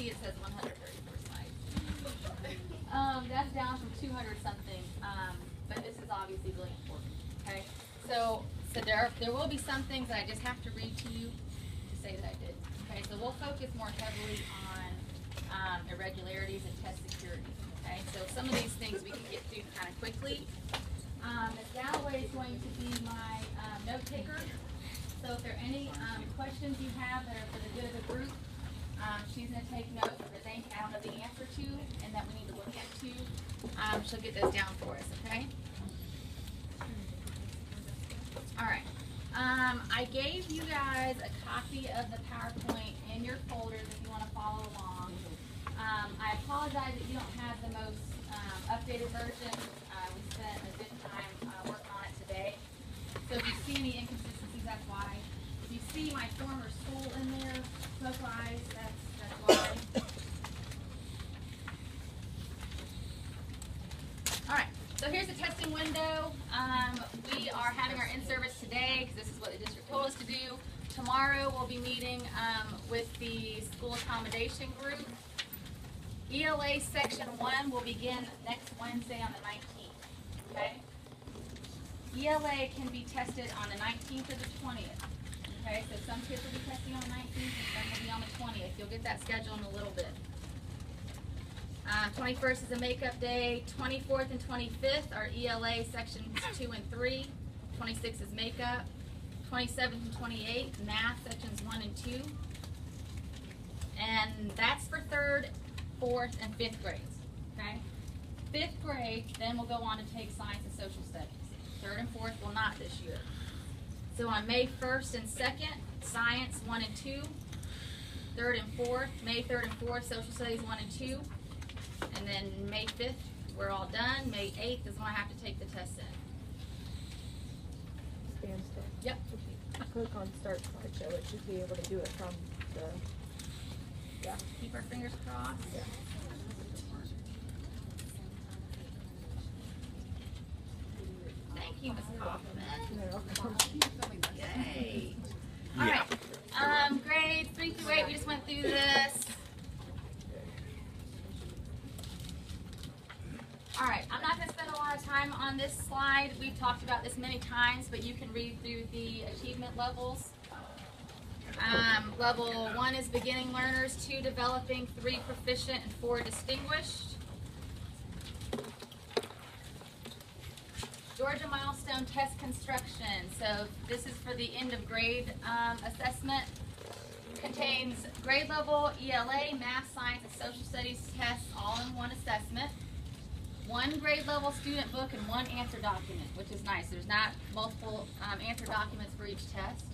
see it says 134 sites. That's down from 200 something, but this is obviously really important. Okay, so there will be some things that I just have to read to you to say that I did. Okay, so we'll focus more heavily on irregularities and test security. Okay, so some of these things we can get through kind of quickly. Ms. Galloway is going to be my note taker. So if there are any questions you have that are for the good of the group, she's going to take notes that they I don't know the answer to and that we need to look into. She'll get those down for us, okay? All right. I gave you guys a copy of the PowerPoint in your folders if you want to follow along. I apologize that you don't have the most updated version. We spent a good time working on it today. So if you see any inconsistencies, that's why. If you see my former school in there, smoke eyes, that's why. All right, so here's the testing window. We are having our in-service today because this is what the district told us to do. Tomorrow we'll be meeting with the school accommodation group. ELA Section 1 will begin next Wednesday on the 19th, okay? ELA can be tested on the 19th or the 20th, okay? So some kids will be testing on the 19th and some will be on the 20th. You'll get that schedule in a little bit. 21st is a makeup day. 24th and 25th are ELA Sections 2 and 3. 26th is makeup. 27th and 28th, math Sections 1 and 2. And that's for 3rd, 4th, and 5th grades, okay? 5th grade, then we'll go on to take science and social studies. 3rd and 4th will not this year. So on May 1st and 2nd, science 1 and 2. 3rd and 4th, May 3rd and 4th, social studies 1 and 2. And then May 5th, we're all done. May 8th is when I have to take the test in. Standstill. Yep. If you click on start slideshow, it should be able to do it from the, yeah. Keep our fingers crossed. Yeah. Thank you, Ms. Kaufman. You're welcome. Yay. All right. Grades 3 through 8, we just went through this. All right, I'm not going to spend a lot of time on this slide. We've talked about this many times, but you can read through the achievement levels. Level 1 is beginning learners, 2 developing, 3 proficient, and 4 distinguished. Georgia milestone test construction. So this is for the end of grade assessment. Contains grade level, ELA, math, science, and social studies tests all in one assessment. 1 grade level student book and 1 answer document, which is nice. There's not multiple answer documents for each test.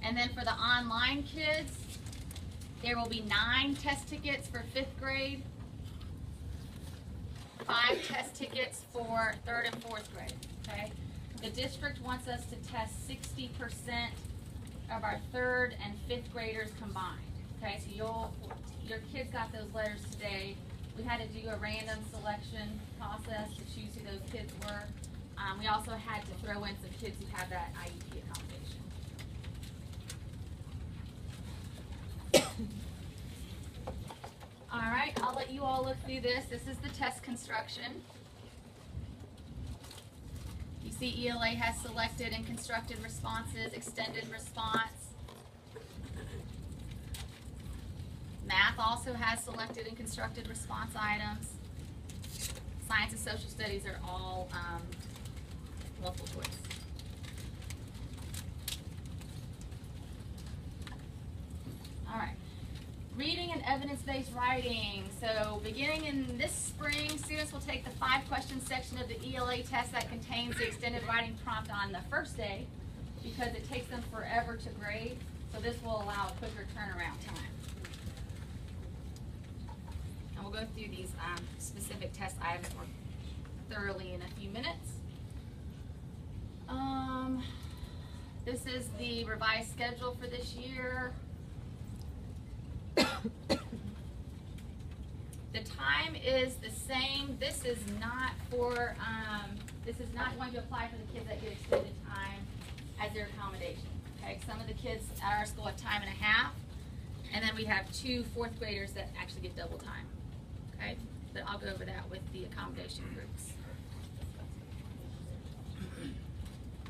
And then for the online kids, there will be 9 test tickets for 5th grade, 5 test tickets for 3rd and 4th grade, okay? The district wants us to test 60% of our 3rd and 5th graders combined, okay? So your kids got those letters today. We had to do a random selection process to choose who those kids were. We also had to throw in some kids who have that IEP accommodation. All right, I'll let you all look through this. This is the test construction. You see ELA has selected and constructed responses, extended response. Math also has selected and constructed response items. Science and social studies are all multiple choice. All right. Reading and evidence-based writing. So beginning in this spring, students will take the 5-question section of the ELA test that contains the extended writing prompt on the first day because it takes them forever to grade. So this will allow a quicker turnaround time. And we'll go through these specific test items more thoroughly in a few minutes. This is the revised schedule for this year. The time is the same. This is not for, this is not going to apply for the kids that get extended time as their accommodation. Okay, some of the kids at our school have time and a half. And then we have 2 4th graders that actually get double time. Okay? But I'll go over that with the accommodation groups.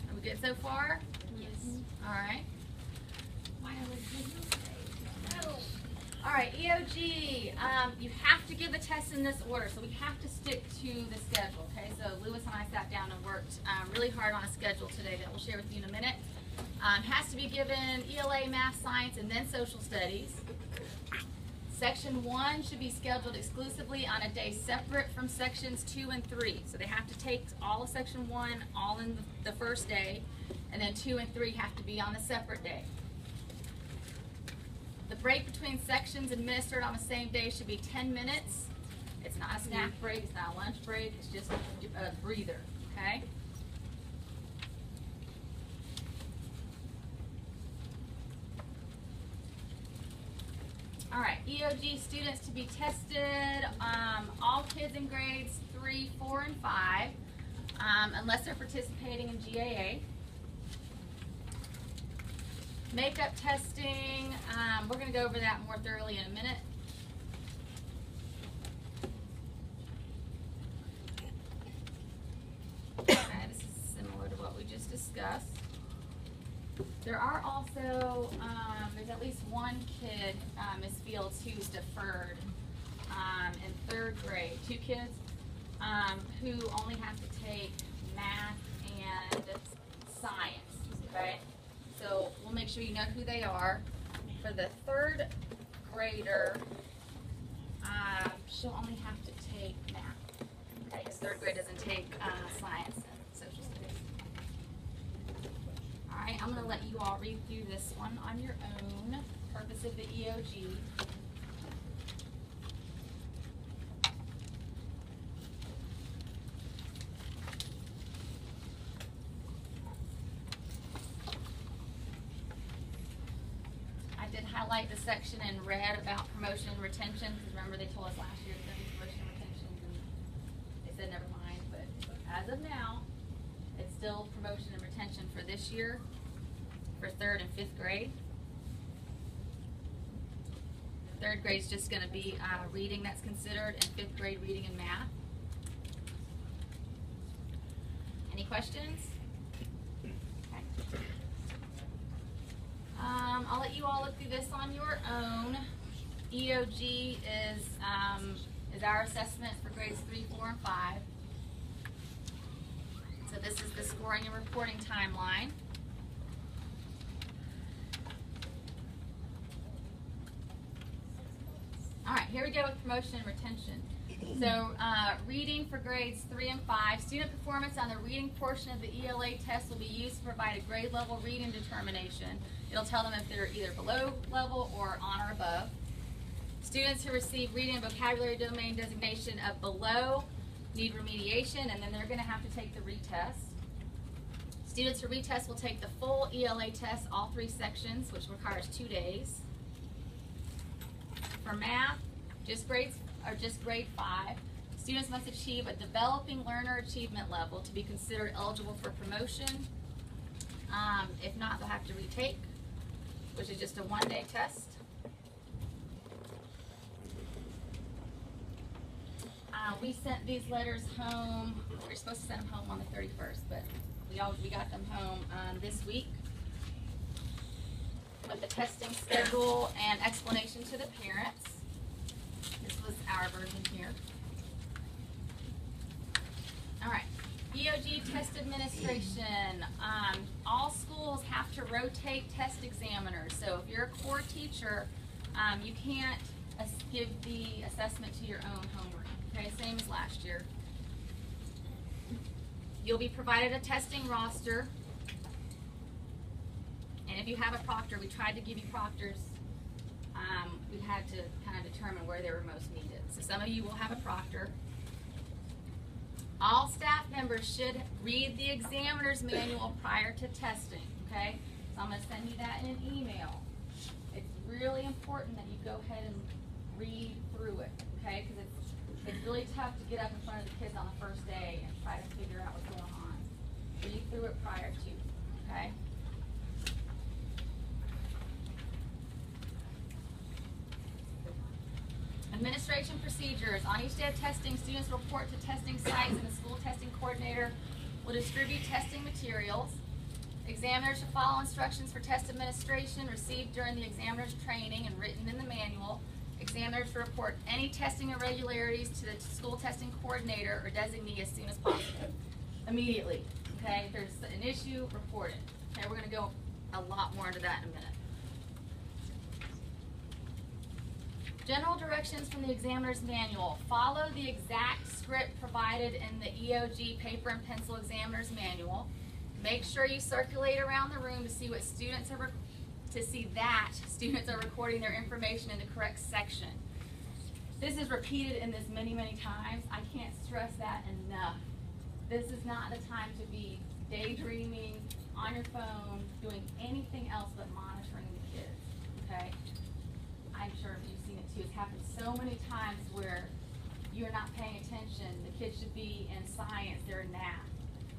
Are we good so far? Yes. All right. Why do I no. All right, EOG. You have to give the test in this order, so we have to stick to the schedule. Okay, so Lewis and I sat down and worked really hard on a schedule today that we'll share with you in a minute. Has to be given ELA, math, science, and then social studies. Section 1 should be scheduled exclusively on a day separate from sections 2 and 3. So they have to take all of section 1 all in the first day, and then 2 and 3 have to be on a separate day. The break between sections administered on the same day should be 10 minutes. It's not a snack break, it's not a lunch break, it's just a breather, okay? All right, EOG students to be tested, all kids in grades 3, 4, and 5, unless they're participating in GAA. Makeup testing, we're going to go over that more thoroughly in a minute. Okay, this is similar to what we just discussed. There are also, there's at least one kid, Ms. Fields, who's deferred in 3rd grade. 2 kids who only have to take math and science, okay? So we'll make sure you know who they are. For the 3rd grader, she'll only have to take math, okay? Because 3rd grade doesn't take science and social studies. All right, I'm going to let you all read through this one on your own. Purpose of the EOG. I did highlight the section in red about promotion and retention, because remember they told us last year that there was promotion and retention, and they said never mind, but as of now, it's still promotion and retention for this year, for 3rd and 5th grade. 3rd grade is just going to be reading that's considered, and 5th grade reading and math. Any questions? Okay. I'll let you all look through this on your own. EOG is our assessment for grades 3, 4, and 5. So this is the scoring and reporting timeline. All right, here we go with promotion and retention. So reading for grades 3 and 5. Student performance on the reading portion of the ELA test will be used to provide a grade level reading determination. It'll tell them if they're either below level or on or above. Students who receive reading and vocabulary domain designation of below need remediation, and then they're going to have to take the retest. Students who retest will take the full ELA test, all 3 sections, which requires 2 days. For math, just grade 5, students must achieve a developing learner achievement level to be considered eligible for promotion. If not, they'll have to retake, which is just a 1-day test. We sent these letters home. We were supposed to send them home on the 31st, but we got them home this week with the testing schedule and explanation to the parents. This was our version here. All right, EOG test administration. All schools have to rotate test examiners. So if you're a core teacher, you can't give the assessment to your own homework. Okay, same as last year. You'll be provided a testing roster. And if you have a proctor, we tried to give you proctors. We had to kind of determine where they were most needed. So some of you will have a proctor. All staff members should read the examiner's manual prior to testing, okay? So I'm going to send you that in an email. It's really important that you go ahead and read through it, okay? Because it's really tough to get up in front of the kids on the first day and try to figure out what's going on. Read through it prior to, okay? Administration procedures. On each day of testing, students report to testing sites and the school testing coordinator will distribute testing materials. Examiners should follow instructions for test administration received during the examiner's training and written in the manual. Examiners should report any testing irregularities to the school testing coordinator or designee as soon as possible. Immediately, okay? If there's an issue, report it. Okay, we're gonna go a lot more into that in a minute. General directions from the examiner's manual. Follow the exact script provided in the EOG paper and pencil examiner's manual. Make sure you circulate around the room to see what students are students are recording their information in the correct section. This is repeated in this many, many times. I can't stress that enough. This is not the time to be daydreaming on your phone, doing anything else but monitoring the kids, okay? I'm sure you've seen it too. It's happened so many times where you're not paying attention. The kids should be in science, they're in math.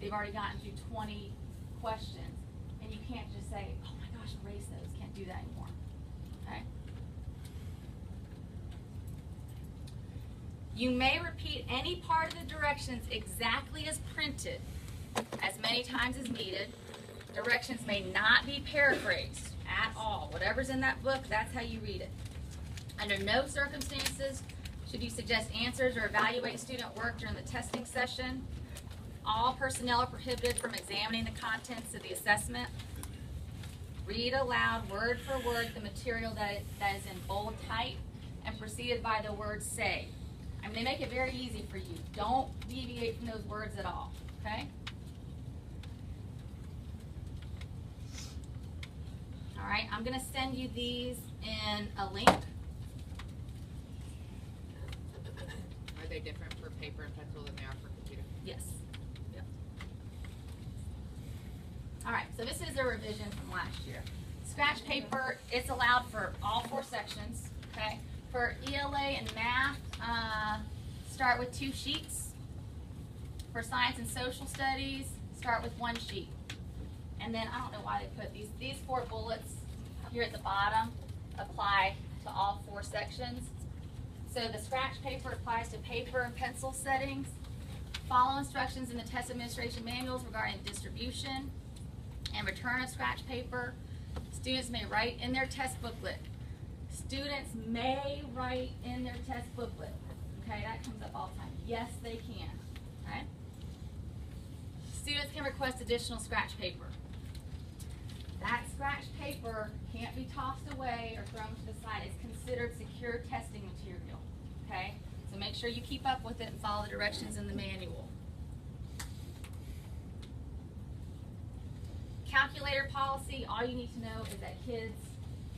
They've already gotten through 20 questions, and you can't just say, oh my gosh, erase those. Can't do that anymore, okay? You may repeat any part of the directions exactly as printed, as many times as needed. Directions may not be paraphrased at all. Whatever's in that book, that's how you read it. Under no circumstances should you suggest answers or evaluate student work during the testing session. All personnel are prohibited from examining the contents of the assessment. Read aloud, word for word, the material that is in bold type and preceded by the word say. I mean, they make it very easy for you. Don't deviate from those words at all, okay? All right, I'm going to send you these in a link. Are they different for paper and pencil than they are for computer? Yes. Yep. All right, so this is a revision from last year. Scratch paper, it's allowed for all 4 sections, okay? For ELA and math, start with 2 sheets. For science and social studies, start with 1 sheet. And then, I don't know why they put these 4 bullets here at the bottom apply to all 4 sections. So the scratch paper applies to paper and pencil settings. Follow instructions in the test administration manuals regarding distribution and return of scratch paper. Students may write in their test booklet. Students may write in their test booklet. Okay, that comes up all the time. Yes, they can. Okay? Students can request additional scratch paper. That scratch paper can't be tossed away or thrown to the side. It's considered secure testing material. Okay? So make sure you keep up with it and follow the directions in the manual. Calculator policy, all you need to know is that kids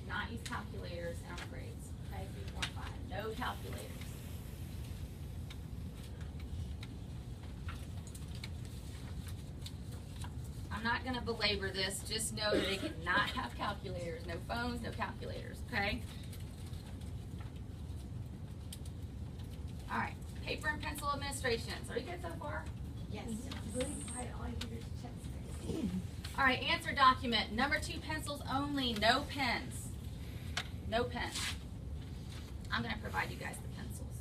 not use calculators in our grades. Okay, 3, 4, 5. No calculators. I'm not going to belabor this. Just know that they cannot have calculators. No phones, no calculators. Okay? All right. Paper and pencil administrations. Are you good so far? Yes. Really quiet. All you do is check screens. All right. Answer document. Number 2 pencils only. No pens. No pens. I'm going to provide you guys the pencils.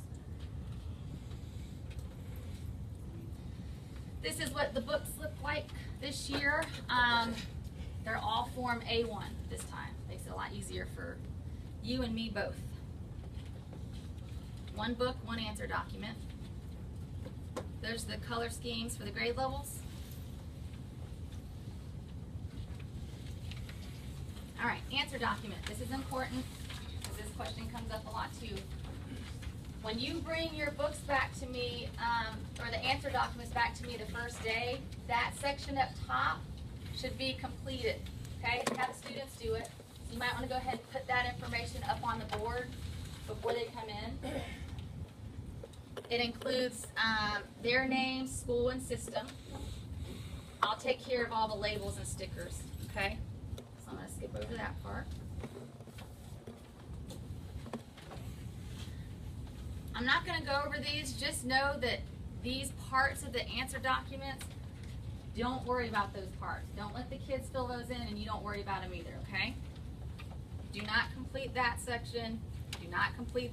This is what the books look like this year. They're all Form A1 this time. Makes it a lot easier for you and me both. 1 book, 1 answer document. There's the color schemes for the grade levels. All right, answer document. This is important because this question comes up a lot too. When you bring your books back to me, or the answer documents back to me the first day, that section up top should be completed. Okay, have the students do it. So you might want to go ahead and put that information up on the board before they come in. It includes their name, school, and system. I'll take care of all the labels and stickers. Okay, so I'm going to skip over that part. I'm not going to go over these. Just know that these parts of the answer documents, don't worry about those parts. Don't let the kids fill those in, and you don't worry about them either, okay? Do not complete that section. Do not complete